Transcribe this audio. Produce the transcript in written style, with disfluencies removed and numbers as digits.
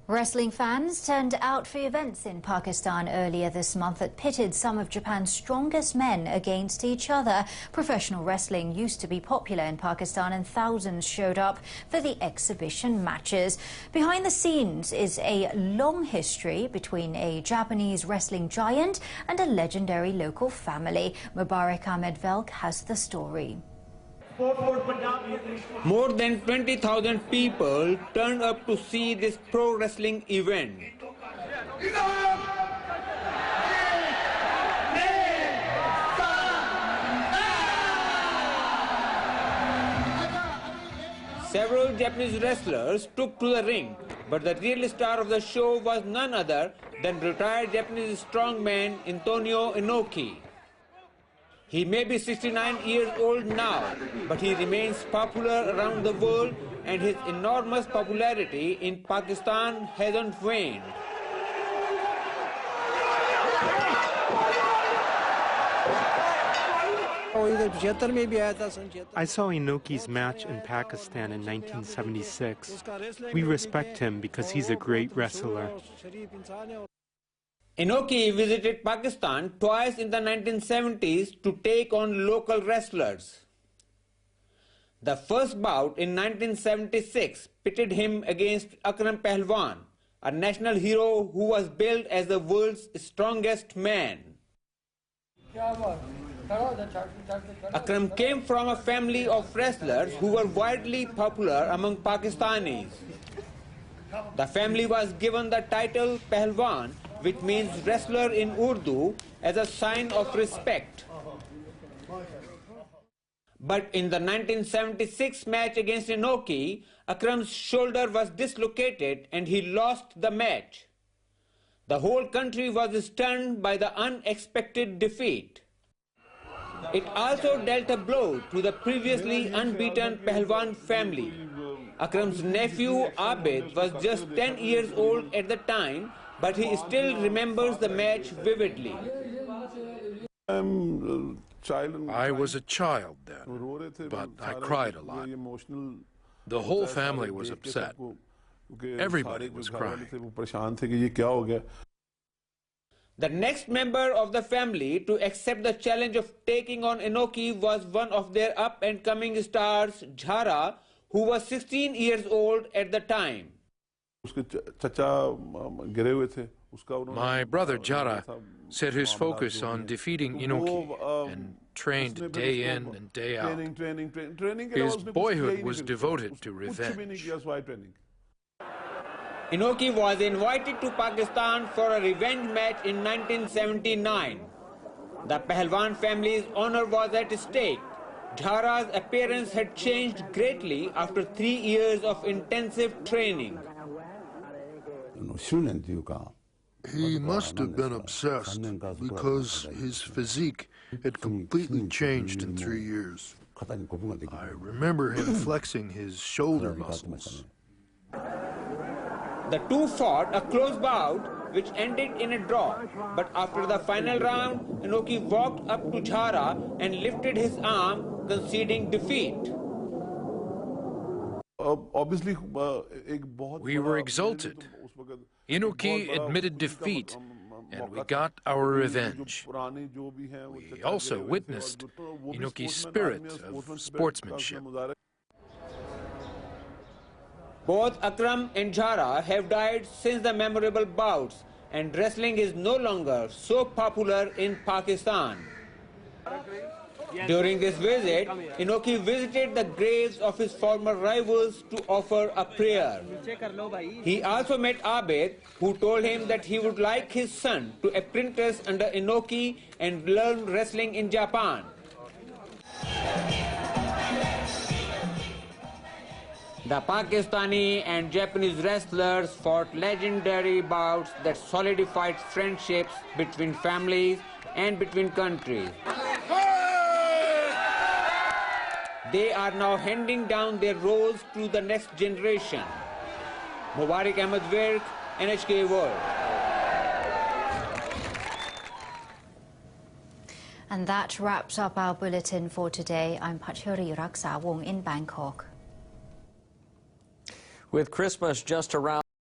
Wrestling fans turned out for events in Pakistan earlier this month that pitted some of Japan's strongest men against each other. Professional wrestling used to be popular in Pakistan and thousands showed up for the exhibition matches. Behind the scenes is a long history between a Japanese wrestling giant and a legendary local family. Mubarak Ahmed Velk has the story. More than 20,000 people turned up to see this pro wrestling event. Several Japanese wrestlers took to the ring, but the real star of the show was none other than retired Japanese strongman Antonio Inoki. He may be 69 years old now, but he remains popular around the world, and his enormous popularity in Pakistan hasn't waned. I saw Inoki's match in Pakistan in 1976. We respect him because he's a great wrestler. Inoki visited Pakistan twice in the 1970s to take on local wrestlers. The first bout in 1976 pitted him against Jhara Pehlwan, a national hero who was billed as the world's strongest man. Akram came from a family of wrestlers who were widely popular among Pakistanis. The family was given the title Pehlwan, which means wrestler in Urdu, as a sign of respect. But in the 1976 match against Inoki, Akram's shoulder was dislocated and he lost the match. The whole country was stunned by the unexpected defeat. It also dealt a blow to the previously unbeaten Pehlwan family. Akram's nephew Abid was just 10 years old at the time, but he still remembers the match vividly. I was a child then, but I cried a lot. The whole family was upset. Everybody was crying. The next member of the family to accept the challenge of taking on Inoki was one of their up-and-coming stars, Jhara, who was 16 years old at the time. My brother Jhara set his focus on defeating Inoki and trained day in and day out. His boyhood was devoted to revenge. Inoki was invited to Pakistan for a revenge match in 1979. The Pehlwan family's honor was at stake. Jhara's appearance had changed greatly after 3 years of intensive training. He must have been obsessed because his physique had completely changed in 3 years. I remember him flexing his shoulder muscles. The two fought a close bout which ended in a draw, but after the final round, Inoki walked up to Jhara and lifted his arm, conceding defeat. We were exulted. Inoki admitted defeat, and we got our revenge. We also witnessed Inoki's spirit of sportsmanship. Both Akram and Jhara have died since the memorable bouts, and wrestling is no longer so popular in Pakistan. During this visit, Inoki visited the graves of his former rivals to offer a prayer. He also met Abid, who told him that he would like his son to apprentice under Inoki and learn wrestling in Japan. The Pakistani and Japanese wrestlers fought legendary bouts that solidified friendships between families and between countries. They are now handing down their roles to the next generation. Mubarak Ahmed Velk, NHK World. And that wraps up our bulletin for today. I'm Pachuri Raksawong in Bangkok. With Christmas just around